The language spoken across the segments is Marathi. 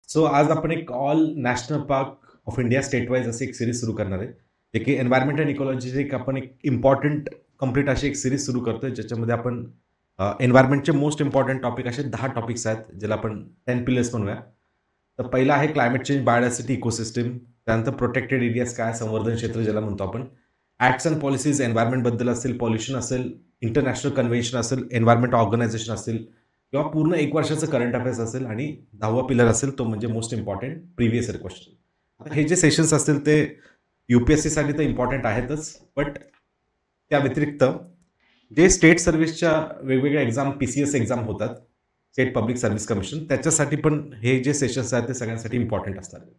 सो आज आपण एक all national park of India state wise अशी एक सिरीज सुरू करणार आहे. जे की एन्व्हायरमेंट अँड इकॉलॉजीची एक आपण एक इम्पॉर्टंट कंप्लीट अशी एक सिरीज सुरू करतोय, ज्याच्यामध्ये आपण एन्व्हायरमेंटचे मोस्ट इम्पॉर्टंट टॉपिक असे 10 टॉपिक्स आहेत, ज्याला आपण 10 पिलर्स म्हणूया. तर पहिला आहे क्लायमेट चेंज, बायोडायव्हर्सिटी, इकोसिस्टम. त्यानंतर प्रोटेक्टेड एरियाज काय, संवर्धन क्षेत्र ज्याला म्हणतो आपण. ॲक्ट्स अँड पॉलिसीज एन्व्हायरमेंटबद्दल असेल, पॉल्युशन असेल, इंटरनॅशनल कन्व्हेन्शन असेल, एन्व्हायरमेंट ऑर्गनायझेशन असेल, किंवा पूर्ण एक वर्षाचं करंट अफेअर्स असेल, आणि 10वा पिलर असेल तो म्हणजे most important previous year question. आता हे जे सेशन्स असतील ते UPSCसाठी तर इम्पॉर्टंट आहेतच, बट त्या व्यतिरिक्त जे स्टेट सर्व्हिसच्या वेगवेगळ्या एक्झाम, PCS एक्झाम होतात, स्टेट पब्लिक सर्व्हिस कमिशन, त्याच्यासाठी पण हे जे सेशन्स आहेत ते सगळ्यांसाठी इम्पॉर्टंट असणार आहेत.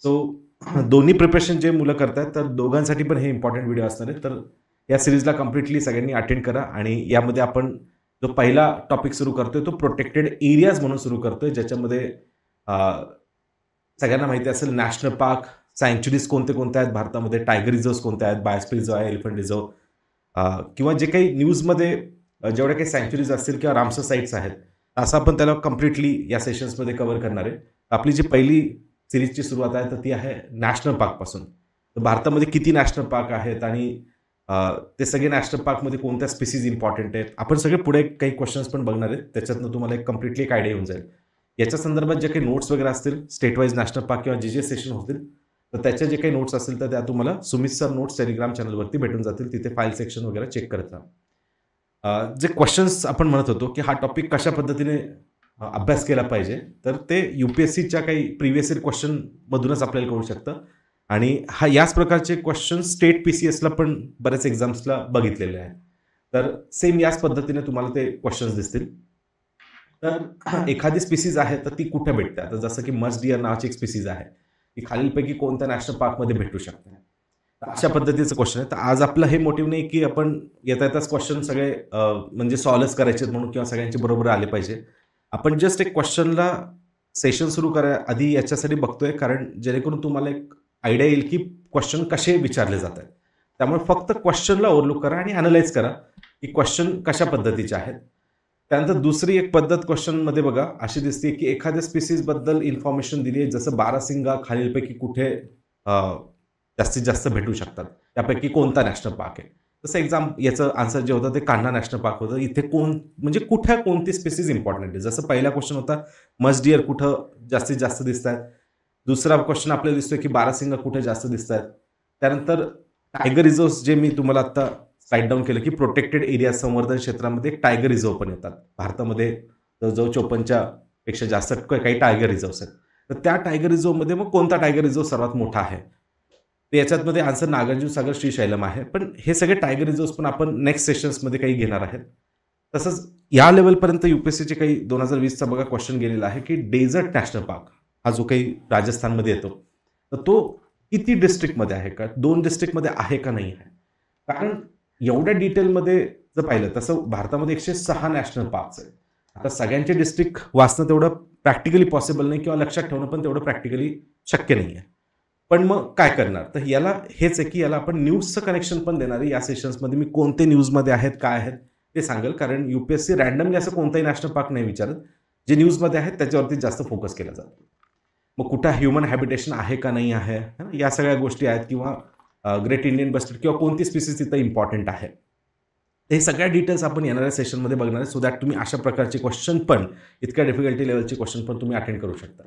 सो दोन्ही प्रिपरेशन जे मुलं करतात तर दोघांसाठी पण हे इम्पॉर्टंट व्हिडिओ असणार आहे. तर या सिरीजला कम्प्लिटली सगळ्यांनी अटेंड करा. आणि यामध्ये आपण जो पहिला टॉपिक सुरू करतोय तो प्रोटेक्टेड एरियाज म्हणून सुरू करतोय, ज्याच्यामध्ये सगळ्यांना माहिती असेल नॅशनल पार्क, सँच्युरीज कोणते कोणते आहेत भारतामध्ये, टायगर रिझर्व्ह कोणते आहेत, बायोस्फियर रिझर्व्ह आहे, एलिफंट रिझर्व्ह, किंवा जे काही न्यूजमध्ये जेवढ्या काही सँच्युरीज असतील किंवा रामसर साईट्स आहेत, असं आपण त्याला कम्प्लिटली या सेशन्समध्ये कव्हर करणार आहे. आपली जी पहिली सिरीजची सुरुवात आहे तर ती आहे नॅशनल पार्कपासून. तर भारतामध्ये किती नॅशनल पार्क आहेत आणि ते सगळे नॅशनल पार्कमध्ये कोणत्या स्पीसीज इम्पॉर्टंट आहेत, आपण सगळे पुढे काही क्वेश्चन्स पण बघणार आहेत. त्याच्यातनं तुम्हाला एक कम्प्लिटली एक आयडिया येऊन जाईल. याच्या संदर्भात जे काही नोट्स वगैरे असतील, स्टेट वाईज नॅशनल पार्क किंवा जे सेशन होतील, तर त्याच्या जे काही नोट्स असतील तर त्या तुम्हाला सुमित सर नोट्स टेलिग्राम चॅनलवरती भेटून जातील. तिथे फाईल सेक्शन वगैरे चेक करत राहा. जे क्वेश्चन्स आपण म्हणत होतो की हा टॉपिक कशा पद्धतीने अभ्यास केला पाहिजे, तर ते UPSCच्या काही प्रिव्हियस इयर क्वेश्चनमधूनच आपल्याला कळू शकतं. आणि याच प्रकारचे क्वेश्चन स्टेट PCSला पण बरेच एक्झाम्सला बघितलेले आहेत. तर सेम याच पद्धतीने तुम्हाला ते क्वेश्चन्स दिसतील. तर एखादी स्पीसीज आहे तर ती कुठे भेटते, आता जसं की मस्ट डिअर नावाची एक स्पीसीज आहे, ती खालीलपैकी कोणत्या नॅशनल पार्कमध्ये भेटू शकते, तर अशा पद्धतीचं क्वेश्चन आहे. तर आज आपलं हे मोटिव्ह नाही की आपण येता येताच क्वेश्चन सगळे म्हणजे सॉल्व्हच करायचे म्हणून किंवा सगळ्यांचे बरोबर आले पाहिजे. आपण जस्ट एक क्वेश्चनला सेशन सुरू करा आधी याच्यासाठी बघतोय, कारण जेणेकरून तुम्हाला एक आयडिया येईल की क्वेश्चन कसे विचारले जात आहेत. त्यामुळे फक्त क्वेश्चनला ओव्हरलुक करा आणि अनालाइज करा की क्वेश्चन कशा पद्धतीचे आहेत. त्यानंतर दुसरी एक पद्धत क्वेश्चनमध्ये बघा अशी दिसते की एखाद्या स्पीसीजबद्दल इन्फॉर्मेशन दिली आहे, जसं बारासिंगा खालीलपैकी कुठे जास्तीत जास्त भेटू शकतात, त्यापैकी कोणता नॅशनल पार्क आहे. तसं एक्झाम याचं आन्सर जे होतं ते कान्हा नॅशनल पार्क होतं. इथे म्हणजे कुठे कोणती स्पीसीज इम्पॉर्टंट आहे. जसं पहिला क्वेश्चन होता मस्ट डिअर कुठं जास्तीत जास्त दिसत आहेत. दुसरा क्वेश्चन आपल्याला दिसतोय की बारासिंगा कुठे जास्त दिसत आहेत. त्यानंतर टायगर रिझर्व्ह, जे मी तुम्हाला आता साईट डाऊन केलं की प्रोटेक्टेड एरिया संवर्धन क्षेत्रामध्ये एक टायगर रिझर्व्ह पण येतात. भारतामध्ये जवळजवळ 54 पेक्षा जास्त काही टायगर रिझर्व्ह आहेत. तर त्या टायगर रिझर्व्हमध्ये मग कोणता टायगर रिझर्व्ह सर्वात मोठा आहे, तर याच्यातमध्ये आन्सर नागार्जुन सागर श्रीशैलम आहे. पण हे सगळे टायगर रिझर्व्ह पण आपण नेक्स्ट सेशन्समध्ये काही घेणार आहेत. तसंच या लेवलपर्यंत UPSCचे काही 2020चा बघा क्वेश्चन गेलेला आहे की डेझर्ट नॅशनल पार्क हा जो काही राजस्थानमध्ये येतो, तर तो किती डिस्ट्रिक्टमध्ये आहे का, 2 डिस्ट्रिक्टमध्ये आहे का नाही आहे. कारण एवढ्या डिटेलमध्ये जर पाहिलं तसं भारतामध्ये 106 नॅशनल पार्क्स आहेत. आता सगळ्यांचे डिस्ट्रिक्ट वाचणं तेवढं प्रॅक्टिकली पॉसिबल नाही, किंवा लक्षात ठेवणं पण तेवढं प्रॅक्टिकली शक्य नाही आहे. पण मग काय करणार, तर याला हेच आहे की याला आपण न्यूजचं कनेक्शन पण देणार आहे. या सेशन्समध्ये मी कोणते न्यूजमध्ये आहेत काय आहेत ते सांगेल, कारण UPSC रॅन्डमली असं कोणताही नॅशनल पार्क नाही विचारत. जे न्यूजमध्ये आहेत त्याच्यावरती जास्त फोकस केला जातो. मग कुठं ह्युमन हॅबिटेशन आहे का नाही आहे, या सगळ्या गोष्टी आहेत, किंवा ग्रेट इंडियन बस्टर्ड किंवा कोणती स्पीसीज तिथं इम्पॉर्टंट आहे, हे सगळ्या डिटेल्स आपण येणाऱ्या सेशनमध्ये बघणार आहे. सो दॅट तुम्ही अशा प्रकारचे क्वेश्चन पण, इतक्या डिफिकल्टी लेवलचे क्वेश्चन पण तुम्ही अटेंड करू शकता.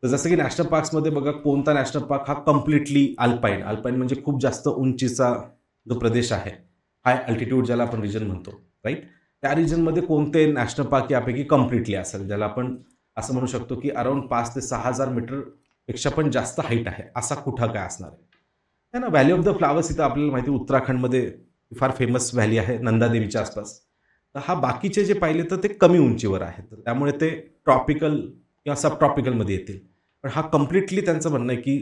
तर जसं की नॅशनल पार्क्समध्ये बघा, कोणता नॅशनल पार्क हा कम्प्लिटली अल्पाईन म्हणजे खूप जास्त उंचीचा जो प्रदेश आहे, हाय अल्टिट्यूड ज्याला आपण रिजन म्हणतो, राईट, त्या रिजनमध्ये कोणते नॅशनल पार्क यापैकी कम्प्लिटली असेल, ज्याला आपण असं म्हणू शकतो की अराउंड 5 ते 6,000 मीटरपेक्षा पण जास्त हाईट आहे, असा कुठं काय असणार आहे ना. व्हॅली ऑफ द फ्लावर्स इथं आपल्याला माहिती उत्तराखंडमध्ये फार फेमस व्हॅली आहे नंदादेवीच्या आसपास. तर हा बाकीचे जे पाहिले तर ते कमी उंचीवर आहेत, त्यामुळे ते ट्रॉपिकल किंवा सब ट्रॉपिकलमध्ये येतील. पण हा कम्प्लिटली त्यांचं म्हणणं आहे की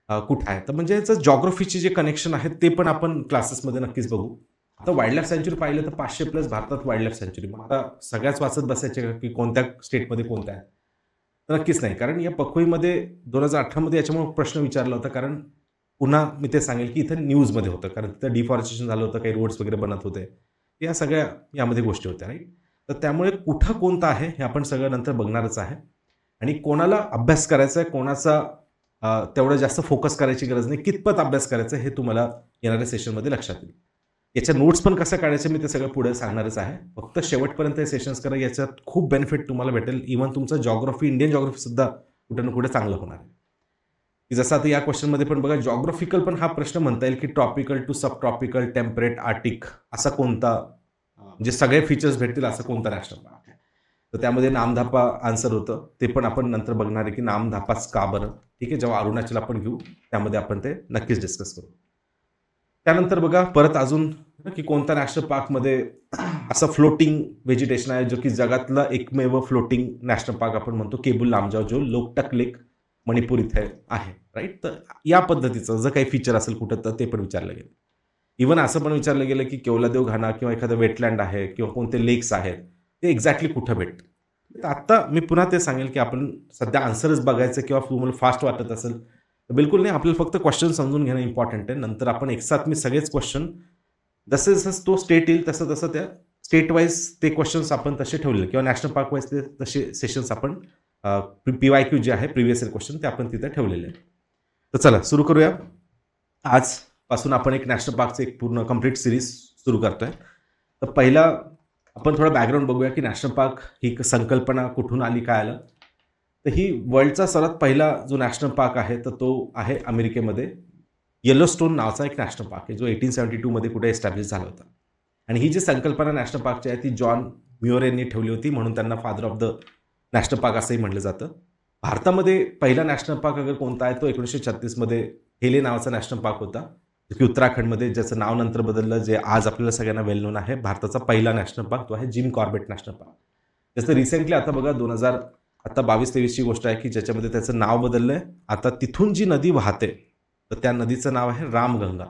कुठं आहे. तर म्हणजे याचं जॉग्रफीचे जे कनेक्शन आहेत ते पण आपण क्लासेसमध्ये नक्कीच बघू. आता वाईल्ड लाईफ सँच्युरी पाहिलं तर 500+ भारतात वाईल्ड लाईफ सँच्युरी. मग आता सगळ्याच वाचत बसायचे का की कोणत्या स्टेटमध्ये कोणत्या आहे, तर नक्कीच नाही. कारण या पखोईमध्ये 2018मध्ये याच्यामुळे प्रश्न विचारला होता, कारण पुन्हा मी ते सांगेल की इथं न्यूजमध्ये होतं, कारण तिथं डिफॉरेस्टेशन झालं होतं, काही रोड्स वगैरे बनत होते, या सगळ्या यामध्ये गोष्टी होत्या, राईट. तर त्यामुळे कुठं कोणतं आहे हे आपण सगळं नंतर बघणारच आहे. आणि कोणाला अभ्यास करायचा आहे, कोणाचा तेवढं जास्त फोकस करायची गरज नाही, कितपत अभ्यास करायचा हे तुम्हाला येणाऱ्या सेशनमध्ये लक्षात येईल. याच्या नोट्स पण कसं काढायचे मी ते सगळं पुढे सांगणारच आहे. फक्त शेवटपर्यंत हे सेशन्स करा, याच्यात खूप बेनिफिट तुम्हाला भेटेल. इव्हन तुमचं जॉग्राफी, इंडियन जॉग्राफी सुद्धा कुठे ना कुठे चांगलं होणार आहे. की जसं आता या क्वेश्चनमध्ये पण बघा, जॉग्राफिकल पण हा प्रश्न म्हणता येईल की tropical to subtropical, temperate, arctic असा कोणता, म्हणजे सगळे फीचर्स भेटतील असं कोणता नॅशनल पार्क आहे. तर त्यामध्ये नामधापा आन्सर होतं, ते पण आपण नंतर बघणार आहे की नामधापाच का बरं. ठीक आहे, जेव्हा अरुणाचल आपण घेऊ त्यामध्ये आपण ते नक्कीच डिस्कस करू. त्यानंतर बघा परत अजून की कोणत्या नॅशनल पार्कमध्ये असं फ्लोटिंग व्हेजिटेशन आहे, जो की जगातला एकमेव फ्लोटिंग नॅशनल पार्क आपण म्हणतो, केबुल लामजाव, जो लोकटक लेक मणिपूर इथे आहे. राईट, तर या पद्धतीचं जर काही फीचर असेल कुठं तर ते पण विचारलं गेलं. इव्हन असं पण विचारलं गेलं की केवलादेव घाना किंवा एखादं वेटलँड आहे किंवा कोणते लेक्स आहेत ते एक्झॅक्टली कुठं भेटतं. तर आता मी पुन्हा ते सांगेल की आपण सध्या आन्सरच बघायचं किंवा तुम्हाला फास्ट वाटत असेल तर बिलकुल नाही, आपल्याला फक्त क्वेश्चन समजून घेणं इम्पॉर्टंट आहे. नंतर आपण एकसाथ मी सगळेच क्वेश्चन जसं जसं तो स्टेट येईल तसं तसं त्या स्टेट वाईज ते क्वेश्चन्स आपण तसे ठेवलेले किंवा नॅशनल पार्क वाईज ते तसे सेशन्स आपण PYQ जे आहे प्रिव्हियस इयर क्वेश्चन ते आपण तिथे ठेवलेले आहे. तर चला सुरू करूया. आजपासून आपण एक नॅशनल पार्कचं एक पूर्ण कंप्लीट सिरीज सुरू करतोय. तर पहिला आपण थोडं बॅकग्राऊंड बघूया की नॅशनल पार्क ही संकल्पना कुठून आली, काय आलं. तर ही वर्ल्डचा सर्वात पहिला जो नॅशनल पार्क आहे तर तो आहे अमेरिकेमध्ये येलोस्टोन नावाचा एक नॅशनल पार्क आहे, जो 1872 मध्ये कुठे एस्टॅब्लिश झाला होता. आणि ही जी संकल्पना नॅशनल पार्कची आहे ती जॉन म्युअर यांनी ठेवली होती, म्हणून त्यांना father of the national park असंही म्हटलं जातं. भारतामध्ये पहिला नॅशनल पार्क अगर कोणता आहे तो 1936 मध्ये हेले नावाचा नॅशनल पार्क होता, की उत्तराखंडमध्ये, ज्याचं नाव नंतर बदललं, जे आज आपल्याला सगळ्यांना वेल नोन आहे. भारताचा पहिला नॅशनल पार्क तो आहे जिम कॉर्बेट नॅशनल पार्क. जसं रिसेंटली आता बघा 2022-23ची गोष्ट आहे की ज्याच्यामध्ये त्याचं नाव बदललंय. आता तिथून जी नदी वाहते तर त्या नदीचं नाव आहे रामगंगा.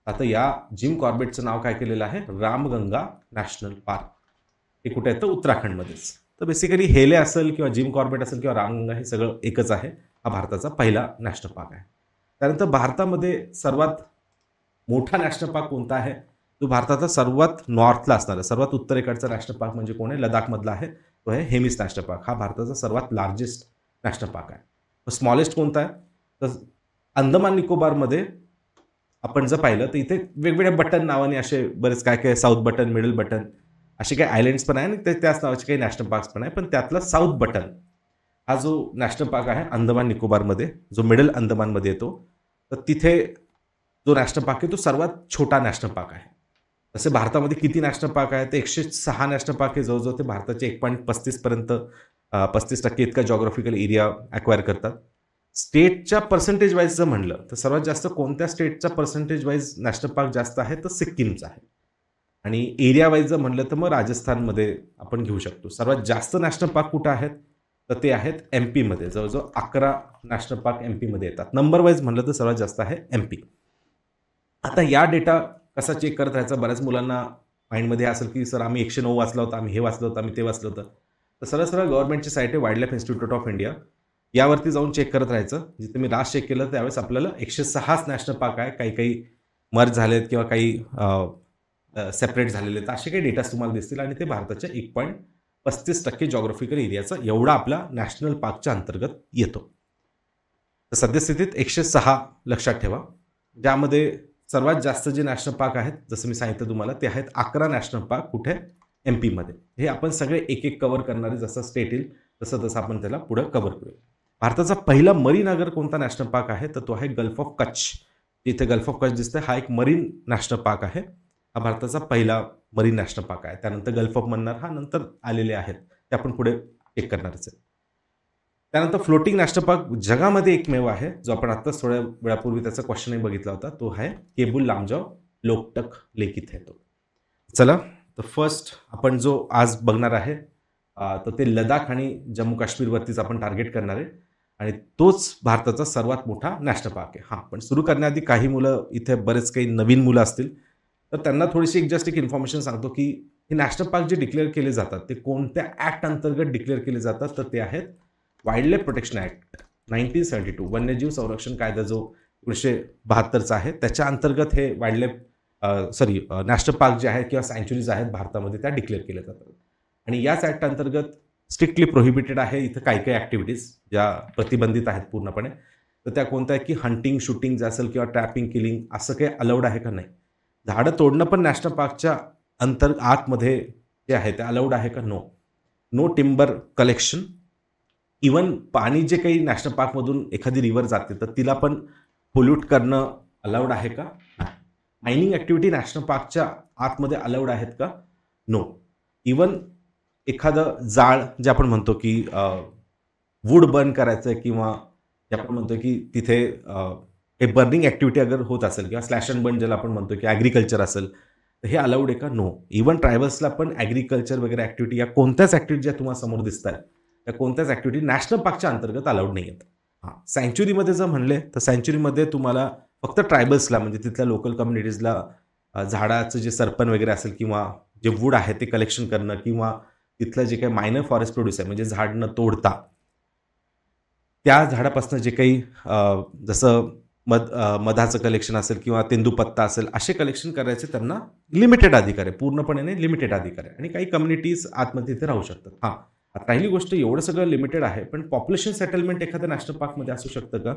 आता या जिम कॉर्बेटचं नाव काय केलेलं आहे, रामगंगा नॅशनल पार्क. हे कुठे आहे तर उत्तराखंडमध्येच. तर बेसिकली हेले असेल किंवा जिम कॉर्बेट असेल किंवा रामगंगा हे सगळं एकच आहे. हा भारताचा पहिला नॅशनल पार्क आहे. त्यानंतर भारतामध्ये सर्वात मोठा नॅशनल पार्क कोणता आहे, तो भारताचा सर्वात नॉर्थला असणारा, सर्वात उत्तरेकडचा नॅशनल पार्क म्हणजे कोण आहे, लडाखमधला आहे, तो आहे हेमिस नॅशनल पार्क. हा भारताचा सर्वात लार्जेस्ट नॅशनल पार्क आहे. स्मॉलेस्ट कोणता आहे तर अंदमान निकोबारमध्ये आपण जर पाहिलं तर इथे वेगवेगळ्या बटन नावाने असे बरेच काय काय, साऊथ बटन, मिडल बटन, असे काही आयलँड्स पण आहे आणि त्याच नावाचे काही नॅशनल पार्क्स पण आहे. पण त्यातला साऊथ बटन हा जो नॅशनल पार्क आहे अंदमान निकोबारमध्ये, जो मिडल अंदमानमध्ये येतो, तर तिथे जो नॅशनल पार्क आहे तो सर्वात छोटा नॅशनल पार्क आहे. तसे भारतामध्ये किती नॅशनल पार्क आहे तर 106 नॅशनल पार्क आहे. जवळजवळ ते भारताचे 1.35 पर्यंत 35% इतका जॉग्राफिकल एरिया ॲक्वायर करतात. स्टेटच्या पर्सेंटेज वाईज जर म्हणलं तर सर्वात जास्त कोणत्या स्टेटचा पर्सेंटेज वाईज नॅशनल पार्क जास्त आहे तर सिक्कीमचा आहे. आणि एरिया वाईज जर म्हणलं तर मग राजस्थानमध्ये आपण घेऊ शकतो. सर्वात जास्त नॅशनल पार्क कुठं आहेत तर ते आहेत MP मध्ये. जवळजवळ 11 नॅशनल पार्क MP मध्ये येतात. नंबर वाईज म्हणलं तर सर्वात जास्त आहे MP. आता या डेटा कसा चेक करत राहायचा, बऱ्याच मुलांना माइंडमध्ये असेल की सर आम्ही 109 वाचलं होतं, आम्ही हे वाचलं होतं, आम्ही ते वाचलं होतं. तर सरळ गव्हर्नमेंटची साईट आहे wild life institute of India, यावरती जाऊन चेक करत राहायचं. जिथे मी लास्ट चेक केलं त्यावेळेस आपल्याला 106 नॅशनल पार्क आहे. काही काही मर्ज झालेत किंवा काही सेपरेट झालेले आहेत, असे काही डेटास तुम्हाला दिसतील. आणि ते भारताच्या 1.35% जॉग्राफिकल एरियाचा एवढा आपला नॅशनल पार्कच्या अंतर्गत येतो. तर सद्यस्थितीत 106 लक्षात ठेवा. ज्यामध्ये सर्वात जास्त जे नॅशनल पार्क आहेत, जसं मी सांगितलं तुम्हाला, ते आहेत 11 नॅशनल पार्क कुठे MP मध्ये. हे आपण सगळे एक एक कव्हर करणारे, जसं स्टेट येईल तसं तसं आपण त्याला पुढे कव्हर करूया. भारताचा पहिला मरीन अगर कोणता नॅशनल पार्क आहे तर तो आहे गल्फ ऑफ कच्छ. इथे गल्फ ऑफ कच्छ दिसतंय, हा एक मरीन नॅशनल पार्क आहे. हा भारताचा पहिला मरीन नॅशनल पार्क आहे. त्यानंतर गल्फ ऑफ मन्नार हा नंतर आलेले आहेत, ते आपण पुढे चेक करणारच आहे. त्यानंतर फ्लोटिंग नॅशनल पार्क जगामध्ये एकमेव आहे, जो आपण आत्ताच थोड्या वेळापूर्वी त्याचा क्वेश्चनही बघितला होता, तो आहे केबुल लामजाव लोकटक लेक इथे येतो. चला, तर फर्स्ट आपण जो आज बघणार आहे तर ते लडाख आणि जम्मू काश्मीरवरतीच आपण टार्गेट करणार आहे. आणि तोच भारताचा सर्वात मोठा नॅशनल पार्क आहे. हां, पण सुरू करण्याआधी काही मुलं, इथे बरेच काही नवीन मुलं असतील तर त्यांना थोडीशी जस्ट एक इन्फॉर्मेशन सांगतो की हे नॅशनल पार्क जे डिक्लेअर केले जातात ते कोणत्या ॲक्ट अंतर्गत डिक्लेअर केले जातात. तर ते आहेत वाईल्ड लाईफ प्रोटेक्शन ॲक्ट 1972, वन्यजीव संरक्षण कायदा जो 1972चा आहे, त्याच्या अंतर्गत हे वाईल्ड लाईफ नॅशनल पार्क जे आहेत किंवा सँच्युरीज आहेत भारतामध्ये त्या डिक्लेअर केल्या जातात. आणि याच ॲक्ट अंतर्गत स्ट्रिक्टली प्रोहिबिटेड आहे. इथं काही काही ॲक्टिव्हिटीज ज्या प्रतिबंधित आहेत पूर्णपणे. तर त्या कोणत्या आहे की हंटिंग, शूटिंग जे असेल किंवा ट्रॅपिंग, किलिंग असं काही अलाउड आहे का? नाही. झाडं तोडणं पण नॅशनल पार्कच्या आतमध्ये जे आहे ते अलाउड आहे का? No. No timber collection. Even पाणी जे काही नॅशनल पार्कमधून एखादी रिव्हर जाते तर तिला पण पोल्यूट करणं अलाउड आहे का? मायनिंग ॲक्टिव्हिटी नॅशनल पार्कच्या आतमध्ये अलाउड आहेत का? नो. इवन एखादं जाळ जे आपण म्हणतो की वूड बर्न करायचं आहे किंवा जे आपण म्हणतो की तिथे एक बर्निंग ॲक्टिव्हिटी अगर होत असेल किंवा स्लॅश अँड बर्न ज्याला आपण म्हणतो की ॲग्रिकल्चर असेल तर हे अलाउड आहे का? नो. इवन ट्रायबल्सला पण ॲग्रिकल्चर वगैरे ॲक्टिव्हिटी या कोणत्याच ॲक्टिव्हिटी ज्या तुम्हाला समोर दिसत आहेत त्या कोणत्याच ॲक्टिव्हिटी नॅशनल पार्कच्या अंतर्गत अलाउड नाही आहेत. हां, सँच्युरीमध्ये जर म्हणले तर सँच्युरीमध्ये तुम्हाला फक्त ट्रायबल्सला म्हणजे तिथल्या लोकल कम्युनिटीजला झाडाचं जे सरपण वगैरे असेल किंवा जे वूड आहे ते कलेक्शन करणं किंवा तिथलं जे काही मायनर फॉरेस्ट प्रोड्यूस आहे म्हणजे झाड न तोडता त्या झाडापासून जे काही जसं मधाचं कलेक्शन असेल किंवा तेंदूपत्ता असेल असे कलेक्शन करायचे त्यांना लिमिटेड अधिकार आहे. पूर्णपणे नाही, लिमिटेड अधिकार आहे. आणि काही कम्युनिटीज आतमध्ये तिथे राहू शकतात. हां, राहिली गोष्ट एवढं सगळं लिमिटेड आहे पण पॉप्युलेशन सेटलमेंट एखाद्या नॅशनल पार्कमध्ये असू शकतं का?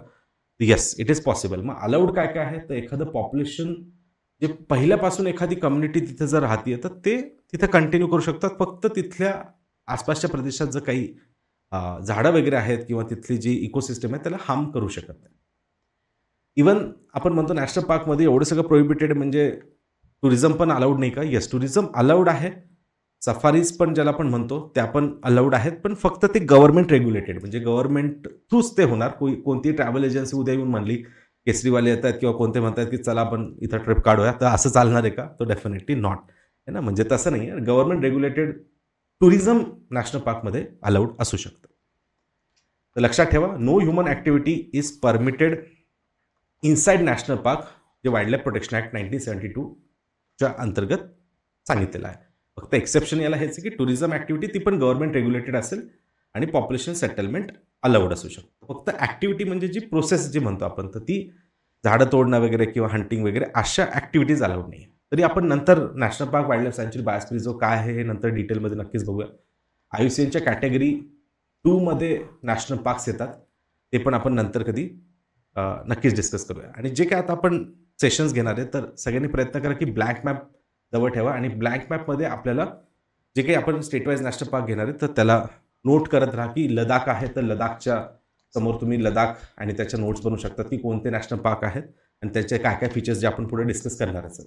Yes, it is possible. मग अलाउड काय काय आहे तर एखादं पॉप्युलेशन जे पहिल्यापासून एखादी कम्युनिटी तिथे जर राहते तर ते तिथे कंटिन्यू करू शकतात. फक्त तिथल्या आसपासच्या प्रदेशात जर काही झाडं वगैरे आहेत किंवा तिथली जी इकोसिस्टम आहे त्याला हार्म करू शकत नाही. इवन आपण म्हणतो नॅशनल पार्कमध्ये एवढं सगळं प्रोहिबिटेड म्हणजे टुरिझम पण अलाउड नाही का? येस, टुरिझम अलाउड आहे. सफारीज पण ज्याला आपण म्हणतो त्या पण अलाउड आहेत पण फक्त ते गव्हर्नमेंट रेग्युलेटेड म्हणजे गव्हर्नमेंट थ्रूच ते होणार. कोणती ट्रॅव्हल एजन्सी उद्या येऊन म्हणली केसरीवाले येतात किंवा कोणते म्हणतात की चला आपण इथं ट्रिप काढूया तर असं चालणार आहे का? तो डेफिनेटली नॉट आहे ना. म्हणजे तसं नाही आहे. गव्हर्नमेंट रेग्युलेटेड टुरिझम नॅशनल पार्कमध्ये अलाउड असू शकतं. तर लक्षात ठेवा, no human activity is permitted inside national park जे वाईल्ड लाईफ प्रोटेक्शन ॲक्ट 1972च्या अंतर्गत सांगितलेलं आहे. फक्त एक्सेप्शन याला हेच की टुरिझम ॲक्टिव्हिटी ती पण गव्हर्नमेंट रेग्युलेटेड असेल आणि पॉप्युलेशन सेटलमेंट अलाउड असू शकतं. फक्त ॲक्टिव्हिटी म्हणजे जी प्रोसेस जी म्हणतो आपण तर ती झाडं तोडणं वगैरे किंवा हंटिंग वगैरे अशा ॲक्टिव्हिटीज अलाउड नाही. तरी आपण नंतर नॅशनल पार्क वाईल्ड लाईफ सँच्युरी बायोस्फियर जो काय आहे हे नंतर डिटेलमध्ये नक्कीच बघूया. IUCNच्या कॅटेगरी 2मध्ये नॅशनल पार्क्स येतात ते पण आपण नंतर कधी नक्कीच डिस्कस करूया. आणि जे काय आता आपण सेशन्स घेणार आहे तर सगळ्यांनी प्रयत्न करा की ब्लँक मॅप जवळ ठेवा आणि ब्लँक मॅपमध्ये आपल्याला जे काही आपण स्टेट वाईज नॅशनल पार्क घेणार आहे तर त्याला नोट करत राहा की लडाख आहे तर लडाखच्या समोर तुम्ही लडाख आणि त्याच्या नोट्स बनवू शकतात की कोणते नॅशनल पार्क आहेत आणि त्याचे काय काय फीचर्स जे आपण पुढे डिस्कस करणार असेल.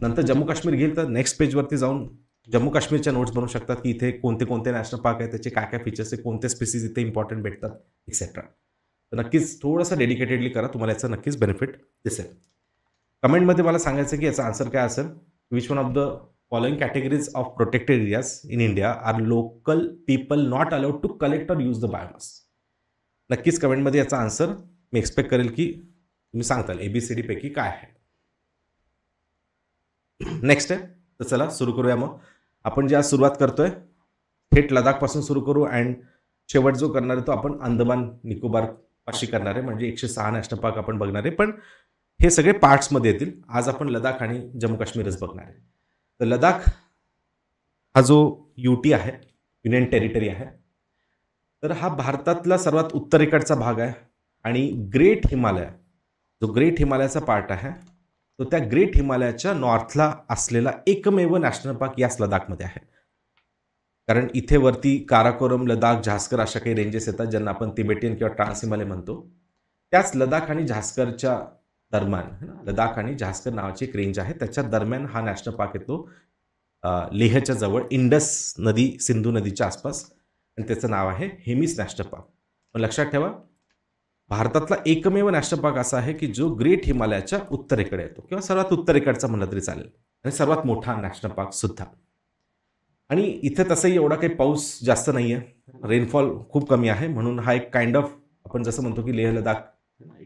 नंतर जम्मू काश्मीर घेईल तर नेक्स्ट पेजवरती जाऊन जम्मू काश्मीरच्या नोट्स बनवू शकतात की इथे कोणते कोणते नॅशनल पार्क आहेत त्याचे काय काय फीचर्स आहे कोणते स्पीसीज इथे इम्पॉर्टंट भेटतात एक्सेट्रा. तर नक्कीच थोडंसं डेडिकेटेडली करा, तुम्हाला याचा नक्कीच बेनिफिट दिसेल. कमेंटमध्ये मला सांगायचं की याचा आन्सर काय असेल. Which one of the following categories of protected areas in India are local people not allowed to collect और यूज द बायोमास. नक्कीच कमेंटमध्ये याचा आन्सर मी एक्सपेक्ट करेल की तुम्ही सांगताल ABCD पैकी काय आहे. नेक्स्ट आहे तर चला सुरू करूया. मग आपण जे आज सुरुवात करतोय थेट लडाखपासून सुरू करू अँड शेवट जो करणार आहे तो आपण अंदमान निकोबार पाशी करणार आहे. म्हणजे 106 नॅशनल पार्क आपण बघणार आहे पण हे सगळे पार्ट्समध्ये येतील. आज आपण लडाख आणि जम्मू काश्मीरच बघणार आहे. तर लडाख हा जो UT आहे युनियन टेरिटरी आहे तर हा भारतातला सर्वात उत्तरेकडचा भाग आहे आणि ग्रेट हिमालय जो ग्रेट हिमालयाचा पार्ट आहे तो त्या ग्रेट हिमालयाच्या नॉर्थला असलेला एकमेव नॅशनल पार्क याच लडाखमध्ये आहे. कारण इथे वरती काराकोरम, लडाख, झास्कर अशा काही रेंजेस येतात ज्यांना आपण तिबेटियन किंवा ट्रान्स हिमालय म्हणतो. त्याच लडाख आणि झास्करच्या दरम्यान लडाख आणि झास्कर नावाची एक रेंज आहे त्याच्या दरम्यान हा नॅशनल पार्क येतो लेहच्या जवळ इंडस नदी सिंधू नदीच्या आसपास आणि त्याचं नाव आहे हेमिस नॅशनल पार्क. पण लक्षात ठेवा भारतातला एकमेव नॅशनल पार्क असा आहे की जो ग्रेट हिमालयाच्या उत्तरेकडे येतो किंवा सर्वात उत्तरेकडचा म्हणलं तरी चालेल आणि सर्वात मोठा नॅशनल पार्क सुद्धा. आणि इथे तसंही एवढा काही पाऊस जास्त नाही आहे, रेनफॉल खूप कमी आहे म्हणून हा एक काइंड ऑफ आपण जसं म्हणतो की लेह लडाख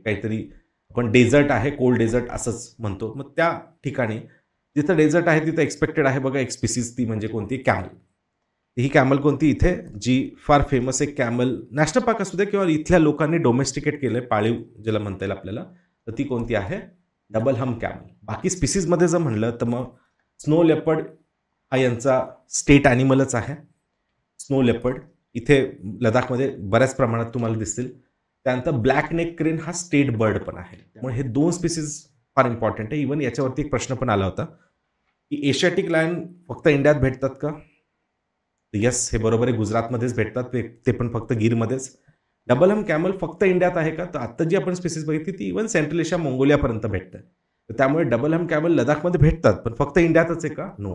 काहीतरी आपण डेझर्ट आहे, कोल्ड डेझर्ट असंच म्हणतो. मग त्या ठिकाणी जिथं डेझर्ट आहे तिथं एक्सपेक्टेड आहे बघा एक स्पीसीज ती म्हणजे कोणती कॅमल. ही कॅमल कोणती इथे जी फार फेमस आहे कॅमल नॅशनल पार्क असू दे किंवा इथल्या लोकांनी डोमेस्टिकेट केलं पाळीव ज्याला म्हणता येईल आपल्याला तर ती कोणती आहे डबल हम कॅमल. बाकी स्पीसीजमध्ये जर म्हणलं तर मग स्नो लेपर्ड हा यांचा स्टेट ॲनिमलच आहे. स्नो लेपर्ड इथे लडाखमध्ये बऱ्याच प्रमाणात तुम्हाला दिसतील. त्यानंतर ब्लॅक नेक क्रेन हा स्टेट बर्ड पण आहे. त्यामुळे हे 2 स्पीसीज फार इम्पॉर्टंट आहे. इव्हन याच्यावरती एक प्रश्न पण आला होता की एशियाटिक लायन फक्त इंडियात भेटतात का? येस, हे बरोबर आहे. गुजरातमध्येच भेटतात, ते पण फक्त गिरमध्येच. डबल हम कॅमल फक्त इंडियात आहे का? तर आत्ता जी आपण स्पीसीज बघितली ती इव्हन सेंट्रल एशिया, मंगोलियापर्यंत भेटतं. तर त्यामुळे डबल हम कॅमल लडाखमध्ये भेटतात, पण फक्त इंडियातच आहे का? नो.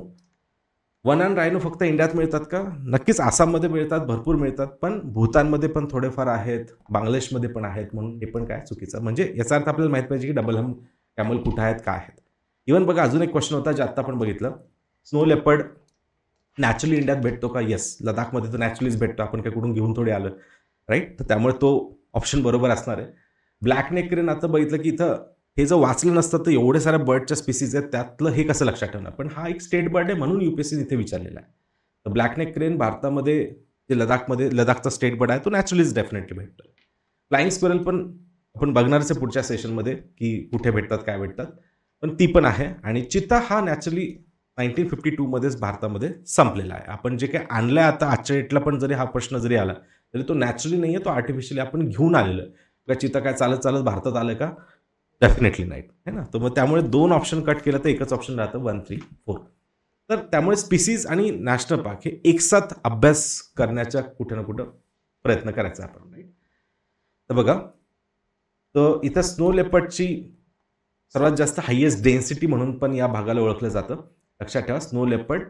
वन आर्म रायनो फक्त इंडियात मिळतात का? नक्कीच आसाममध्ये मिळतात, भरपूर मिळतात, पण भूतानमध्ये पण थोडेफार आहेत, बांगलादेशमध्ये पण आहेत, म्हणून हे पण काय चुकीचं. म्हणजे याचा अर्थ आपल्याला माहित पाहिजे की डबल हम कॅमल कुठं आहेत, काय आहेत. इव्हन बघा, अजून एक क्वेश्चन होता जे आत्ता आपण बघितलं, स्नो लेपर्ड नॅचरली इंडियात भेटतो का? येस, लडाखमध्ये तर नॅचरलीच भेटतो, आपण काय कुठून घेऊन थोडे आलं, राईट. तर त्यामुळे तो ऑप्शन बरोबर असणार आहे. ब्लॅक नेक क्रेन आता बघितलं की इथं हे जर वाचलं नसतं तर एवढे साऱ्या बर्डच्या स्पीसीज आहेत, त्यातलं हे कसं लक्षात ठेवणार. पण हा एक स्टेट बर्ड आहे म्हणून UPSC इथे विचारलेला आहे. तर ब्लॅक नेक क्रेन भारतामध्ये जे लडाखचा स्टेट बर्ड आहे तो नॅचरलीच डेफिनेटली भेटतो. फ्लाइंग स्क्वेरल पण आपण बघणारच आहे पुढच्या सेशनमध्ये की कुठे भेटतात, काय भेटतात, पण ती पण आहे. आणि चिता हा नॅचरली 1952 मध्येच भारतामध्ये संपलेला आहे. आपण जे काही आणलंय आता आजच्या डेटला पण जरी हा प्रश्न जरी आला तरी तो नॅचरली नाही आहे, तो आर्टिफिशियली आपण घेऊन आलेलं आहे. का चिता काय चालत चालत भारतात आलं का? डेफिनेटली नाही, है ना. तर मग त्यामुळे 2 ऑप्शन कट केलं तर एकच ऑप्शन राहतं 1, 3, 4. तर त्यामुळे स्पीसीज आणि नॅशनल पार्क हे एकसाथ अभ्यास करण्याचा कुठे ना कुठं प्रयत्न करायचा आपण, राईट. तर बघा, तर इथं स्नो लेपर्डची सर्वात जास्त हायेस्ट डेन्सिटी म्हणून पण या भागाला ओळखलं जातं. लक्षात ठेवा, स्नो लेपर्ड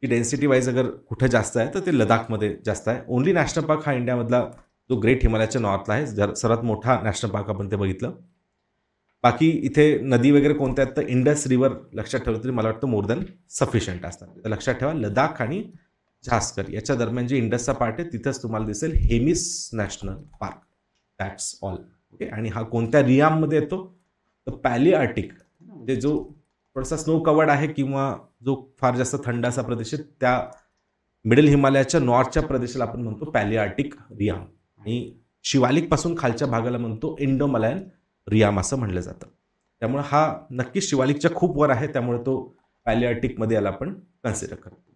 ही डेन्सिटी वाईज अगर कुठे जास्त आहे तर ते लडाखमध्ये जास्त आहे. ओनली नॅशनल पार्क हा इंडियामधला जो ग्रेट हिमालयाच्या नॉर्थला आहे, सर्वात मोठा नॅशनल पार्क आपण ते बघितलं. बाकी इथे नदी वगैरे कोणत्या आहेत तर इंडस रिव्हर लक्षात ठेवलं तरी मला वाटतं मोर दॅन सफिशियंट असतात. तर लक्षात ठेवा, लडाख आणि झास्कर याच्या दरम्यान जे इंडसचा पार्ट आहे तिथंच तुम्हाला दिसेल Hemis national park. That's all. Okay. आणि हा कोणत्या रियाममध्ये येतो तर पॅलिआर्टिक, म्हणजे जो थोडासा स्नो कवर्ड आहे किंवा जो फार जास्त थंड असा प्रदेश आहे त्या मिडल हिमालयाच्या नॉर्थच्या प्रदेशाला आपण म्हणतो पॅलिआर्टिक रियाम. आणि शिवालिक पासून खालच्या भागाला म्हणतो इंडोमलायन रियाम असं म्हणलं जातं. त्यामुळे हा नक्कीच शिवालिकच्या खूप वर आहे, त्यामुळे तो पॅलिआर्टिकमध्ये याला आपण कन्सिडर करतो.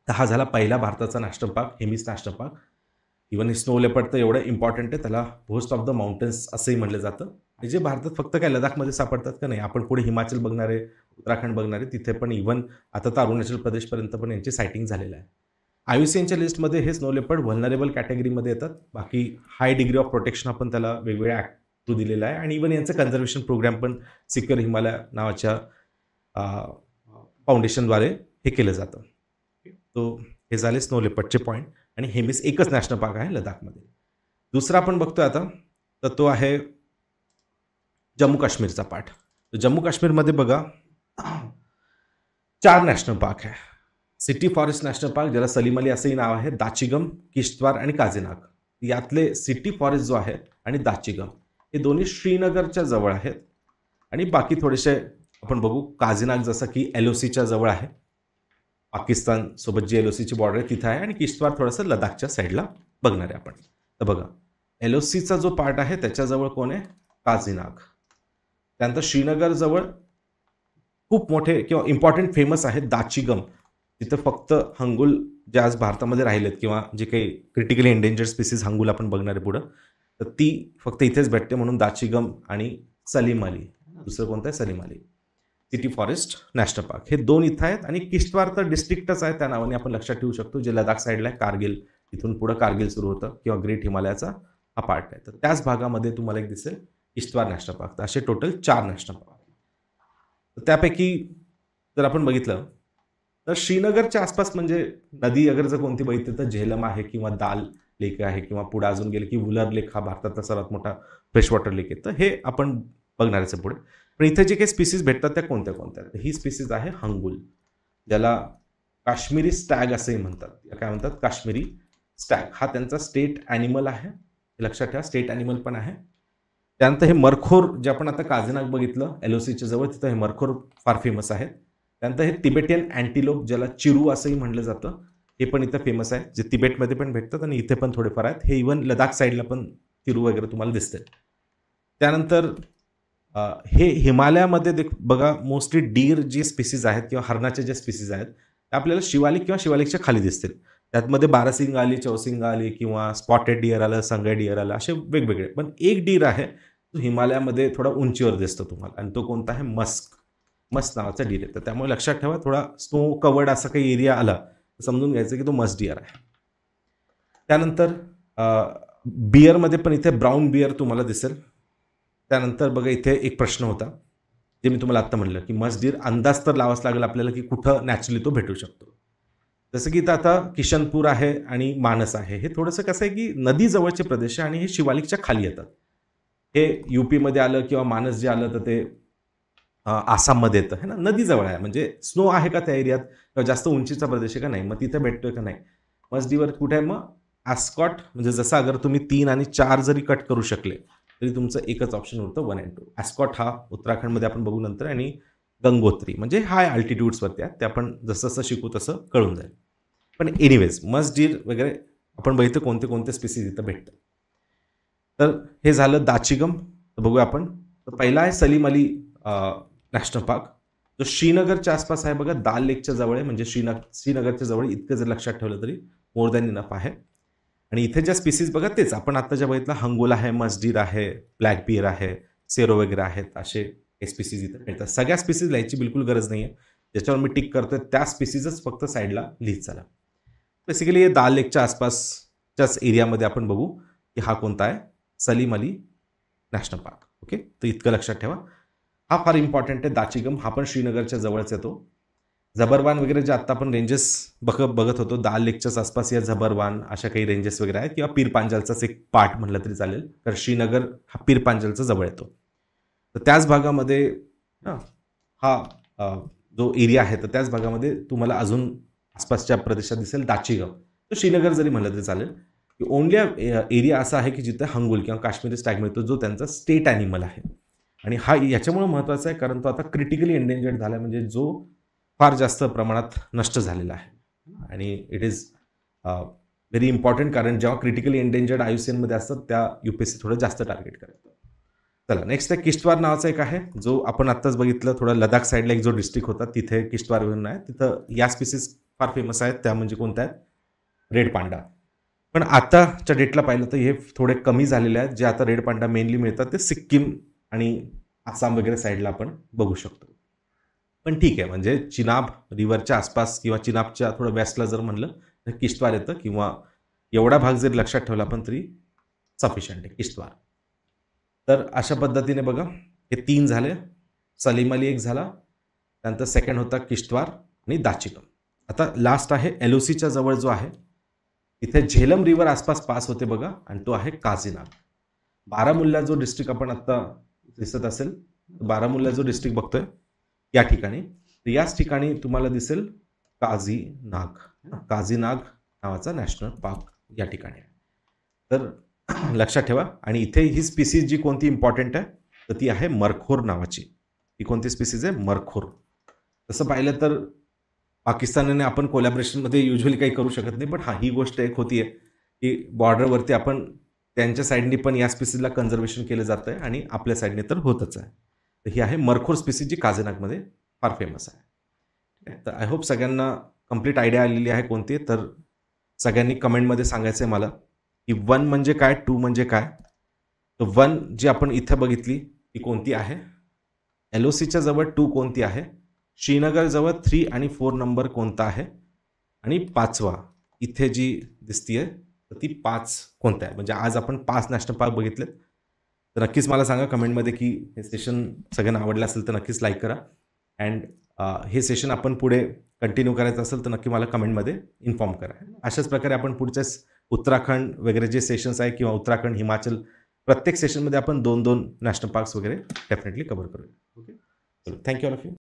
तर हा झाला पहिला भारताचा national park, Hemis national park. Even snow leopard तर एवढं इम्पॉर्टंट आहे, त्याला होस्ट ऑफ द माउंटन्स असंही म्हणलं जातं. आणि जे भारतात फक्त काय लडाखमध्ये सापडतात का नाही, आपण पुढे हिमाचल बघणारे, उत्तराखंड बघणारे, तिथे पण इव्हन आता तर अरुणाचल प्रदेशपर्यंत पण यांची सायटिंग झालेलं आहे. IUCNच्या लिस्टमध्ये हे स्नो लेपर्ड व्हल्नरेबल कॅटेगरीमध्ये येतात. बाकी हाय डिग्री ऑफ प्रोटेक्शन आपण त्याला वेगवेगळ्या ॲक्ट दिलेला आहे. आणि इव्हन यांचं कन्झर्वेशन प्रोग्राम पण सिक्युअर हिमालय नावाच्या फाउंडेशनद्वारे हे केलं जातं. तो हे झाले स्नो लेपर्डचे पॉईंट. आणि हेमिस एकच नॅशनल पार्क आहे लडाखमध्ये. दुसरा आपण बघतोय आता तर तो आहे जम्मू काश्मीरचा पार्ट. तर जम्मू काश्मीरमध्ये बघा 4 नॅशनल पार्क आहे. सिटी फॉरेस्ट नॅशनल पार्क, ज्याला सलीम अली असंही नाव आहे, दाचिगम, किश्तवार आणि काझीनाग. यातले सिटी फॉरेस्ट जो आहे आणि दाचिगम हे दोन्ही श्रीनगरच्या जवळ आहेत. आणि बाकी थोडेसे आपण बघू, काझीनाग जसं की LOCच्या जवळ आहे, पाकिस्तान सोबत जी LOCची बॉर्डर आहे तिथं आहे. आणि किश्तवार थोडंसं लडाखच्या साईडला बघणार आहे आपण. तर बघा, LOCचा जो पार्ट आहे त्याच्याजवळ कोण आहे? काझीनाग. त्यानंतर श्रीनगरजवळ खूप मोठे किंवा इम्पॉर्टंट फेमस आहेत दाचिगम. तिथं फक्त हंगुल जे आज भारतामध्ये राहिलेत किंवा जे काही क्रिटिकली एंडेंजर्ड स्पीसीज हंगुल आपण बघणार आहे पुढं, तर ती फक्त इथेच भेटते, म्हणून दाचिगम आणि सलीम अली. दुसरं कोणतं आहे? Salim Ali. City forest national park हे 2 इथं आहेत. आणि किश्तवार तर डिस्ट्रिक्टच आहे, त्या नावाने आपण लक्षात ठेवू शकतो, जे लडाख साईडला आहे. कारगिल, इथून पुढं कारगिल सुरू होतं किंवा ग्रेट हिमालयाचा हा पार्ट आहे. तर त्याच भागामध्ये तुम्हाला एक दिसेल किश्तवार नॅशनल पार्क. तर असे टोटल 4 नॅशनल पार्क. तर त्यापैकी जर आपण बघितलं तर श्रीनगरच्या आसपास म्हणजे नदी अगर जर कोणती बघितली तर झेलम आहे किंवा दाल लेक आहे, किंवा पुढे अजून गेले की वुलर लेक हा भारतातला सर्वात मोठा फ्रेश वॉटर लेक आहे. तर हे आपण बघणारच आहे पुढे. पण इथे जे काही स्पीसीज भेटतात त्या कोणत्या कोणत्या? ही स्पीसीज आहे हंगुल, ज्याला काश्मीरी स्टॅग असंही म्हणतात. काय म्हणतात? काश्मीरी स्टॅग. हा त्यांचा स्टेट ॲनिमल आहे, लक्षात ठेवा, स्टेट ॲनिमल पण आहे. त्यानंतर हे मरखोर, जे आपण आता काझीनाग बघितलं LOCच्या जवळ, तिथं हे मरखोर फार फेमस आहेत. त्यानंतर हे तिबेटियन अँटिलोप, ज्याला चिरू असंही म्हणलं जातं, हे पण इथं फेमस आहे, जे तिबेटमध्ये पण भेटतात आणि इथे पण थोडेफार आहेत. हे इव्हन लडाख साईडला पण चिरू वगैरे तुम्हाला दिसते. त्यानंतर हे हिमालयामध्ये बघा, मोस्टली डीर जे स्पीसीज आहेत किंवा हरणाचे जे स्पीसीज आहेत ते आपल्याला शिवालिक किंवा शिवालिकच्या खाली दिसतील. त्यातमध्ये बारासिंगा आली, चौसिंगा आली किंवा स्पॉटेड डिअर आलं, संगय डिअर आलं, असे वेगवेगळे. पण एक डिअर आहे जो हिमालयामध्ये थोडा उंचीवर दिसतो तुम्हाला, आणि तो कोणता आहे? मस्क नावाचा डिअर आहे. तर त्यामुळे लक्षात ठेवा, थोडा स्नो कवर्ड असा काही एरिया आला तर समजून घ्यायचं की तो मस्क डिअर आहे. त्यानंतर बिअरमध्ये पण इथे ब्राऊन बिअर तुम्हाला दिसेल. त्यानंतर बघा इथे एक प्रश्न होता, जे मी तुम्हाला आत्ता म्हणलं की मस्क डिअर अंदाज तर लावाच लागेल आपल्याला की कुठं नॅचरली तो भेटू शकतो. जसं की इथं आता किशनपूर आहे आणि मानस आहे. हे थोडंसं कसं आहे की नदी जवळचे प्रदेश आहे आणि हे शिवालिकच्या खाली येतात. हे युपीमध्ये आलं किंवा मानस जे आलं तर ते आसाममध्ये येतं है ना. नदी जवळ आहे, म्हणजे स्नो आहे का त्या एरियात, किंवा जास्त उंचीचा प्रदेश आहे का नाही, मग तिथे भेटतोय का नाही. मस्क डिअर कुठे आहे? मग ॲस्कॉट, म्हणजे जसं अगर तुम्ही 3 आणि 4 जरी कट करू शकले तरी तुमचं एकच ऑप्शन होतं 1 and 2. ॲस्कॉट हा उत्तराखंडमध्ये आपण बघू नंतर, आणि गंगोत्री म्हणजे हाय अल्टिट्यूड्सवरती आहे, ते आपण जसं जसं शिकू तसं कळून जाईल. पण एनिवेज मस्क डिअर वगैरे आपण बघितलं कोणते कोणते स्पीसीज इथं भेटतात. तर हे झालं दाचिगम. तर बघूया आपण. तर पहिला आहे सलीम अली नॅशनल पार्क, जो श्रीनगरच्या आसपास आहे बघा, दाल लेकच्या जवळ आहे. म्हणजे श्रीनगरच्या जवळ इतकं जर लक्षात ठेवलं तरी मोर दॅन इनफ आहे. आणि इथे ज्या स्पीसीज बघा तेच आपण आता ज्या बघितलं, हंगोल आहे, मस्क डिअर आहे, ब्लॅक बिअर आहे, सेरो वगैरे आहेत, असे स्पीसीज इथे मिळतात. सगळ्या स्पीसीज लिहायची बिलकुल गरज नाही आहे. ज्याच्यावर मी टिक करतोय त्या स्पीसीजच फक्त साईडला लिहित चला. बेसिकली हे दाल लेकच्या आसपासच्याच एरियामध्ये आपण बघू की हा कोणता आहे? Salim Ali national park. Okay, तर इतकं लक्षात ठेवा. हा फार इम्पॉर्टंट आहे. दाचिगम हा पण श्रीनगरच्या जवळच येतो. झबरवान वगैरे जे आत्ता आपण रेंजेस बघत होतो, दाल लेकच्याच आसपास या झबरवान अशा काही रेंजेस वगैरे आहेत, किंवा पीर पांजालचाच एक पार्ट म्हणलं तरी चालेल, तर श्रीनगर हा पीर पांजालचा जवळ येतो. तर त्याच भागामध्ये हा जो एरिया आहे, तर त्याच भागामध्ये तुम्हाला अजून आसपासच्या प्रदेशात दिसेल दाचिगम. तर श्रीनगर जरी म्हणलं तरी चालेल. की ओनली एरिया असा आहे की जिथे हंगुल किंवा काश्मीरी स्टॅग मिळतो, जो त्यांचा स्टेट ॲनिमल आहे. आणि हा याच्यामुळे महत्त्वाचा आहे कारण तो आता क्रिटिकली एंडेंजर्ड झाला आहे, म्हणजे जो फार जास्त प्रमाणात नष्ट झालेला आहे. आणि इट इज व्हेरी इम्पॉर्टंट, कारण जेव्हा क्रिटिकली एंडेंजर्ड IUCNमध्ये असतात त्या UPSC थोडं जास्त टार्गेट करतात. चला नेक्स्ट आहे किश्तवार नावाचा एक आहे, जो आपण आत्ताच बघितलं. थोडं लडाख साईडला एक जो डिस्ट्रिक्ट होता तिथे किश्तवार म्हणून आहे. तिथं या स्पीसीज फार फेमस आहेत. त्या म्हणजे कोणत्या आहेत? Red panda. पण आताच्या डेटला पाहिलं तर हे थोडे कमी झालेले आहेत. जे आता रेड पांडा मेनली मिळतात ते सिक्कीम आणि आसाम वगैरे साईडला आपण बघू शकतो. पण ठीक आहे, म्हणजे चिनाब रिव्हरच्या आसपास किंवा चिनाबच्या थोडं वेस्टला जर म्हणलं तर किश्तवार येतं, किंवा एवढा भाग जर लक्षात ठेवला आपण तरी सफिशियंट आहे किश्तवार. तर अशा पद्धतीने बघा हे 3 झाले. सलीम अली एक झाला, त्यानंतर सेकंड होता किश्तवार आणि दाचिगम. आता लास्ट आहे LOCच्या जवळ जो आहे, इथे झेलम रिव्हर आसपास पास होते बघा, आणि तो आहे काझीनाग. बारामुल्ला जो डिस्ट्रिक्ट आपण आत्ता दिसत असेल, बारामुल्ला जो डिस्ट्रिक्ट बघतोय या ठिकाणी, तर याच ठिकाणी तुम्हाला दिसेल काझीनाग नावाचा नॅशनल पार्क या ठिकाणी आहे. तर लक्षात ठेवा. आणि इथे ही स्पीसीज जी कोणती इम्पॉर्टंट आहे तर ती आहे मरखोर नावाची. ही कोणती स्पीसीज आहे? मरखोर. तसं पाहिलं तर पाकिस्तानाने आपण कोलॅबरेशनमध्ये युजली काही करू शकत नाही, पण ही गोष्ट एक होती आहे की बॉर्डरवरती आपण त्यांच्या साईडनी पण या स्पीसीजला कन्झर्वेशन केलं जातं आहे, आणि आपल्या साईडने तर होतच आहे. तर ही आहे मरखोर स्पीसीज, जी काझीनागमध्ये फार फेमस आहे. तर आय होप सगळ्यांना कंप्लीट आयडिया आलेली आहे कोणती. तर सगळ्यांनी कमेंटमध्ये सांगायचं आहे मला की 1 म्हणजे काय, 2 म्हणजे काय. तर 1 जी आपण इथं बघितली ती कोणती आहे? LOCच्या जवळ 2 कोणती आहे? श्रीनगर जवळ 3 आणि 4 नंबर कोणता आहे? आणि 5वा इथे जी दिसतीये तर ती 5 कोणता आहे? म्हणजे आज आपण 5 नॅशनल पार्क बघितले. तर नक्कीच मला सांगा कमेंटमध्ये की हे सेशन सगळ्यांना आवडलं असेल तर नक्कीच लाईक करा. अँड हे सेशन आपण पुढे कंटिन्यू करायचं असेल तर नक्की मला कमेंटमध्ये इन्फॉर्म करा. अशाच प्रकारे आपण पुढच्याच उत्तराखंड वगैरे जे सेशन्स आहे, किंवा उत्तराखंड, हिमाचल, प्रत्येक सेशनमध्ये आपण 2-2 नॅशनल पार्क्स वगैरे डेफिनेटली कव्हर करूया. Okay, thank you all of you.